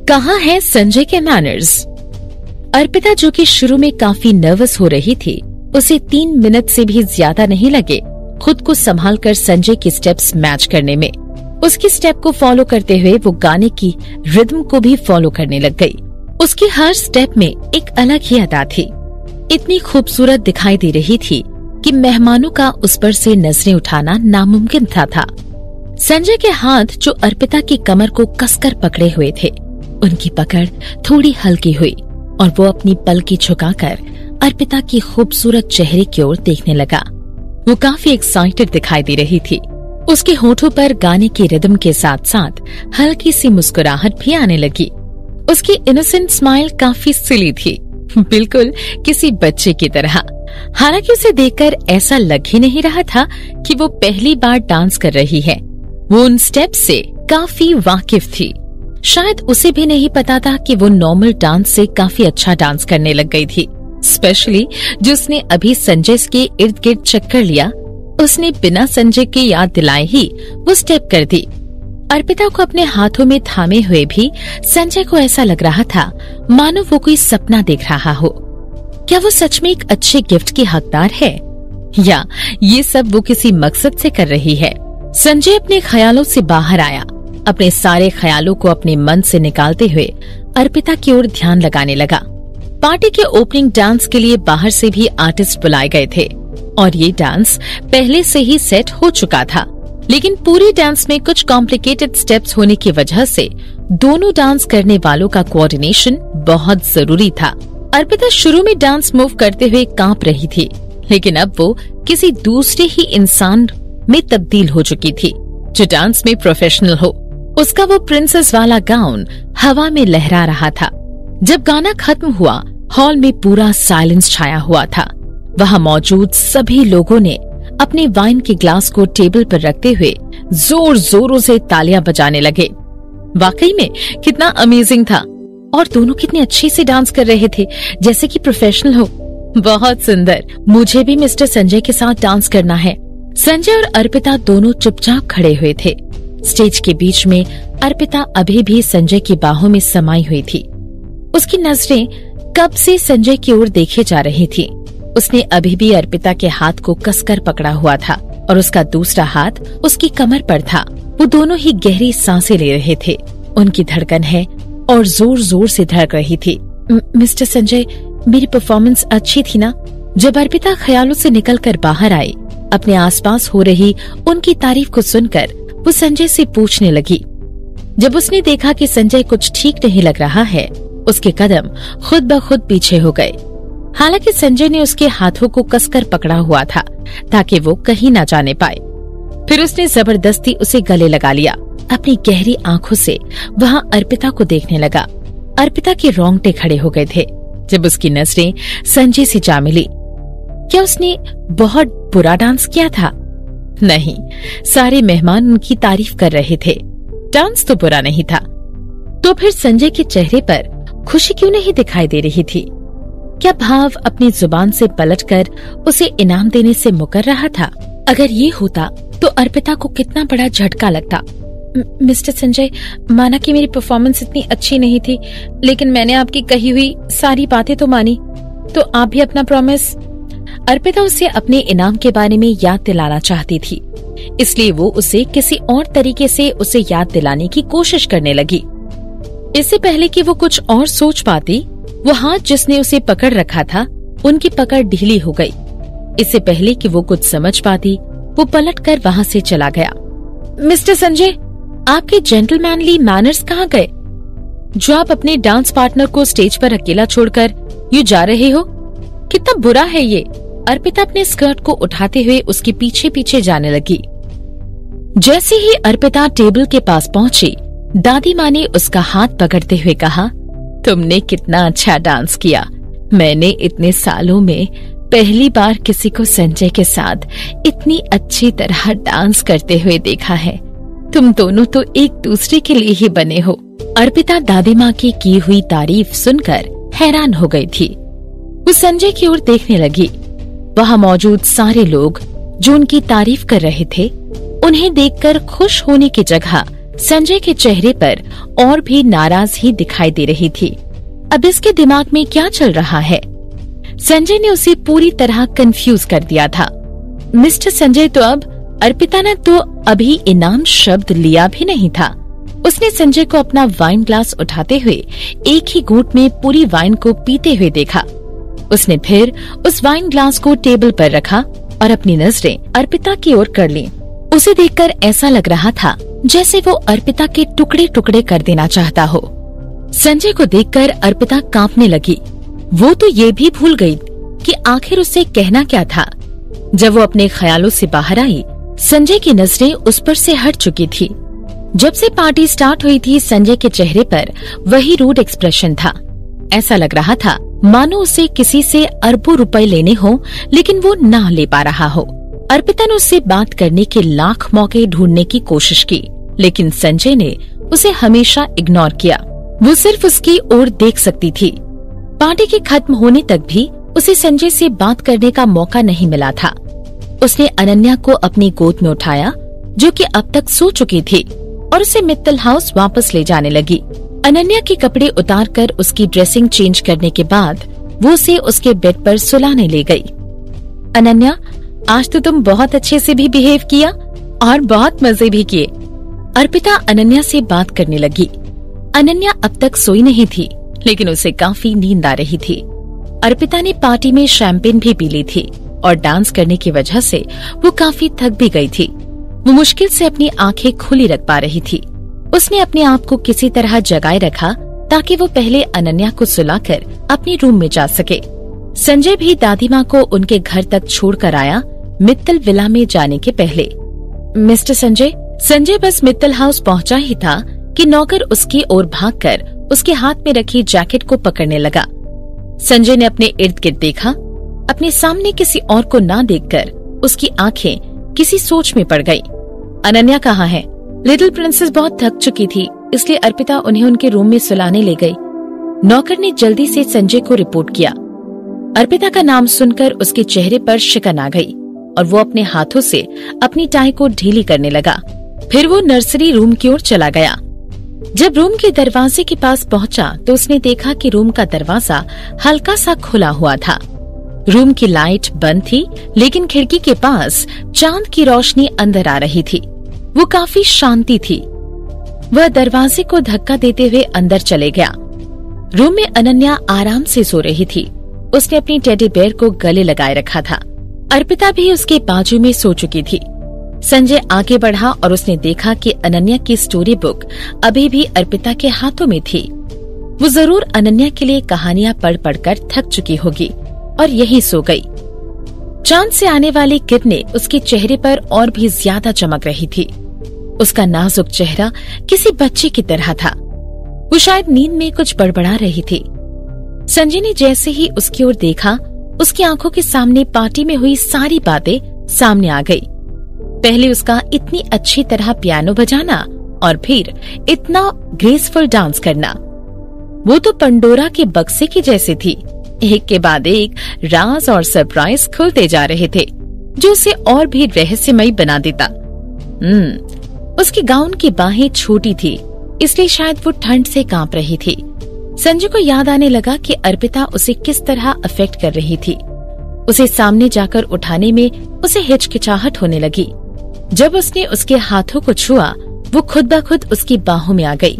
कहाँ है संजय के मैनर्स? अर्पिता, जो कि शुरू में काफी नर्वस हो रही थी, उसे 3 मिनट से भी ज्यादा नहीं लगे खुद को संभालकर संजय की स्टेप्स मैच करने में। उसकी स्टेप को फॉलो करते हुए वो गाने की रिदम को भी फॉलो करने लग गई। उसकी हर स्टेप में एक अलग ही अदा थी। इतनी खूबसूरत दिखाई दे रही थी कि मेहमानों का उस पर से नजरें उठाना नामुमकिन था। संजय के हाथ जो अर्पिता की कमर को कसकर पकड़े हुए थे, उनकी पकड़ थोड़ी हल्की हुई और वो अपनी पलकें झुकाकर अर्पिता की खूबसूरत चेहरे की ओर देखने लगा। वो काफी एक्साइटेड दिखाई दे रही थी। उसके होठों पर गाने की रिदम के साथ साथ हल्की सी मुस्कुराहट भी आने लगी। उसकी इनोसेंट स्माइल काफी सिली थी, बिल्कुल किसी बच्चे की तरह। हालांकि उसे देखकर ऐसा लग ही नहीं रहा था कि वो पहली बार डांस कर रही है। वो उन स्टेप से काफी वाकिफ थी। शायद उसे भी नहीं पता था कि वो नॉर्मल डांस से काफी अच्छा डांस करने लग गई थी। स्पेशली जिसने अभी संजय के इर्द गिर्द चक्कर लिया, उसने बिना संजय की याद दिलाए ही वो स्टेप कर दी। अर्पिता को अपने हाथों में थामे हुए भी संजय को ऐसा लग रहा था मानो वो कोई सपना देख रहा हो। क्या वो सच में एक अच्छे गिफ्ट की हकदार है, या ये सब वो किसी मकसद से कर रही है? संजय अपने ख्यालों से बाहर आया। अपने सारे ख्यालों को अपने मन से निकालते हुए अर्पिता की ओर ध्यान लगाने लगा। पार्टी के ओपनिंग डांस के लिए बाहर से भी आर्टिस्ट बुलाए गए थे और ये डांस पहले से ही सेट हो चुका था, लेकिन पूरी डांस में कुछ कॉम्प्लिकेटेड स्टेप्स होने की वजह से दोनों डांस करने वालों का कोऑर्डिनेशन बहुत जरूरी था। अर्पिता शुरू में डांस मूव करते हुए कांप रही थी, लेकिन अब वो किसी दूसरे ही इंसान में तब्दील हो चुकी थी जो डांस में प्रोफेशनल हो। उसका वो प्रिंसेस वाला गाउन हवा में लहरा रहा था। जब गाना खत्म हुआ, हॉल में पूरा साइलेंस छाया हुआ था। वहाँ मौजूद सभी लोगों ने अपने वाइन के ग्लास को टेबल पर रखते हुए जोर जोरों से तालियां बजाने लगे। वाकई में कितना अमेजिंग था, और दोनों कितने अच्छे से डांस कर रहे थे, जैसे कि प्रोफेशनल हो। बहुत सुंदर। मुझे भी मिस्टर संजय के साथ डांस करना है। संजय और अर्पिता दोनों चुपचाप खड़े हुए थे। स्टेज के बीच में अर्पिता अभी भी संजय की बाहों में समाई हुई थी। उसकी नजरें कब से संजय की ओर देखे जा रही थी। उसने अभी भी अर्पिता के हाथ को कसकर पकड़ा हुआ था और उसका दूसरा हाथ उसकी कमर पर था। वो दोनों ही गहरी सांसें ले रहे थे। उनकी धड़कन है और जोर जोर से धड़क रही थी। मिस्टर संजय, मेरी परफॉर्मेंस अच्छी थी ना? जब अर्पिता ख्यालों से निकलकर बाहर आई, अपने आसपास हो रही उनकी तारीफ को सुनकर वो संजय से पूछने लगी। जब उसने देखा कि संजय कुछ ठीक नहीं लग रहा है, उसके कदम खुद ब खुद पीछे हो गए। हालांकि संजय ने उसके हाथों को कसकर पकड़ा हुआ था ताकि वो कहीं न जाने पाए। फिर उसने जबरदस्ती उसे गले लगा लिया। अपनी गहरी आंखों से वहाँ अर्पिता को देखने लगा। अर्पिता के रोंगटे खड़े हो गए थे जब उसकी नजरें संजय से जा मिली। क्या उसने बहुत बुरा डांस किया था? नहीं, सारे मेहमान उनकी तारीफ कर रहे थे। डांस तो बुरा नहीं था। तो फिर संजय के चेहरे पर खुशी क्यों नहीं दिखाई दे रही थी? क्या भाव अपनी जुबान से पलटकर उसे इनाम देने से मुकर रहा था? अगर ये होता तो अर्पिता को कितना बड़ा झटका लगता। मिस्टर संजय, माना कि मेरी परफॉर्मेंस इतनी अच्छी नहीं थी, लेकिन मैंने आपकी कही हुई सारी बातें तो मानी, तो आप भी अपना प्रॉमिस। अर्पिता उसे अपने इनाम के बारे में याद दिलाना चाहती थी, इसलिए वो उसे किसी और तरीके से उसे याद दिलाने की कोशिश करने लगी। इससे पहले कि वो कुछ और सोच पाती, वो हाथ जिसने उसे पकड़ रखा था, उनकी पकड़ ढीली हो गई। इससे पहले कि वो कुछ समझ पाती, वो पलटकर वहाँ से चला गया। मिस्टर संजय, आपके जेंटलमैनली मैनर्स कहाँ गए, जो आप अपने डांस पार्टनर को स्टेज पर अकेला छोड़कर यूँ जा रहे हो? कितना बुरा है ये। अर्पिता अपने स्कर्ट को उठाते हुए उसके पीछे पीछे जाने लगी। जैसे ही अर्पिता टेबल के पास पहुंची, दादी माँ ने उसका हाथ पकड़ते हुए कहा, तुमने कितना अच्छा डांस किया। मैंने इतने सालों में पहली बार किसी को संजय के साथ इतनी अच्छी तरह डांस करते हुए देखा है। तुम दोनों तो एक दूसरे के लिए ही बने हो। अर्पिता दादी माँ की हुई तारीफ सुनकर हैरान हो गई थी। वो संजय की ओर देखने लगी। वहाँ मौजूद सारे लोग जो उनकी तारीफ कर रहे थे, उन्हें देखकर खुश होने की जगह संजय के चेहरे पर और भी नाराजगी दिखाई दे रही थी। अब इसके दिमाग में क्या चल रहा है? संजय ने उसे पूरी तरह कंफ्यूज कर दिया था। मिस्टर संजय तो अब अर्पिता ने तो अभी इनाम शब्द लिया भी नहीं था। उसने संजय को अपना वाइन ग्लास उठाते हुए एक ही घूंट में पूरी वाइन को पीते हुए देखा। उसने फिर उस वाइन ग्लास को टेबल पर रखा और अपनी नजरें अर्पिता की ओर कर लीं। उसे देखकर ऐसा लग रहा था जैसे वो अर्पिता के टुकड़े टुकड़े कर देना चाहता हो। संजय को देखकर अर्पिता कांपने लगी। वो तो ये भी भूल गई कि आखिर उसे कहना क्या था। जब वो अपने ख्यालों से बाहर आई, संजय की नजरें उस पर से हट चुकी थी। जब से पार्टी स्टार्ट हुई थी, संजय के चेहरे पर वही रूड एक्सप्रेशन था। ऐसा लग रहा था मानो उसे किसी से अरबों रुपए लेने हो, लेकिन वो ना ले पा रहा हो। अर्पिता ने उससे बात करने के लाख मौके ढूंढने की कोशिश की, लेकिन संजय ने उसे हमेशा इग्नोर किया। वो सिर्फ उसकी ओर देख सकती थी। पार्टी के खत्म होने तक भी उसे संजय से बात करने का मौका नहीं मिला था। उसने अनन्या को अपनी गोद में उठाया, जो कि अब तक सो चुकी थी, और उसे मित्तल हाउस वापस ले जाने लगी। अनन्या के कपड़े उतारकर उसकी ड्रेसिंग चेंज करने के बाद वो उसे उसके बेड पर सुलाने ले गई। अनन्या, आज तो तुम बहुत अच्छे से भी बिहेव किया और बहुत मजे भी किए। अर्पिता अनन्या से बात करने लगी। अनन्या अब तक सोई नहीं थी, लेकिन उसे काफी नींद आ रही थी। अर्पिता ने पार्टी में शैंपेन भी पी ली थी और डांस करने की वजह से वो काफी थक भी गई थी। वो मुश्किल से अपनी आंखें खुली रख पा रही थी। उसने अपने आप को किसी तरह जगाए रखा ताकि वो पहले अनन्या को सुलाकर अपने रूम में जा सके। संजय भी दादी माँ को उनके घर तक छोड़कर आया, मित्तल विला में जाने के पहले। मिस्टर संजय बस मित्तल हाउस पहुँचा ही था कि नौकर उसकी ओर भागकर उसके हाथ में रखी जैकेट को पकड़ने लगा। संजय ने अपने इर्द गिर्द देखा। अपने सामने किसी और को ना देखकर उसकी आंखें किसी सोच में पड़ गई। अनन्या कहाँ है? लिटिल प्रिंसेस बहुत थक चुकी थी, इसलिए अर्पिता उन्हें उनके रूम में सुलाने ले गई। नौकर ने जल्दी से संजय को रिपोर्ट किया। अर्पिता का नाम सुनकर उसके चेहरे पर शिकन आ गई और वो अपने हाथों से अपनी टाई को ढीली करने लगा। फिर वो नर्सरी रूम की ओर चला गया। जब रूम के दरवाजे के पास पहुंचा तो उसने देखा कि रूम का दरवाजा हल्का सा खुला हुआ था। रूम की लाइट बंद थी, लेकिन खिड़की के पास चांद की रोशनी अंदर आ रही थी। वो काफी शांति थी। वह दरवाजे को धक्का देते हुए अंदर चले गया। रूम में अनन्या आराम से सो रही थी। उसने अपनी टेडी बेयर को गले लगाए रखा था। अर्पिता भी उसके बाजू में सो चुकी थी। संजय आगे बढ़ा और उसने देखा कि अनन्या की स्टोरी बुक अभी भी अर्पिता के हाथों में थी। वो जरूर अनन्या के लिए कहानियां पढ़ पढ़कर थक चुकी होगी और यहीं सो गई। चांद से आने वाली किरणें उसके चेहरे पर और भी ज्यादा चमक रही थी। उसका नाजुक चेहरा किसी बच्चे की तरह था। वो शायद नींद में कुछ बड़बड़ा रही थी। संजय ने जैसे ही उसकी ओर देखा, उसकी आंखों के सामने पार्टी में हुई सारी बातें सामने आ गई। पहले उसका इतनी अच्छी तरह पियानो बजाना और फिर इतना ग्रेसफुल डांस करना। वो तो पंडोरा के बक्से की जैसी थी। एक के बाद एक राज और सरप्राइज खुलते जा रहे थे, जो उसे और भी रहस्यमयी बना देता। उसकी गाउन की बाहें छोटी थी, इसलिए शायद वो ठंड से कांप रही थी। संजय को याद आने लगा कि अर्पिता उसे किस तरह अफेक्ट कर रही थी। उसे सामने जाकर उठाने में उसे हिचकिचाहट होने लगी। जब उसने उसके हाथों को छुआ, वो खुद ब खुद उसकी बाहों में आ गई।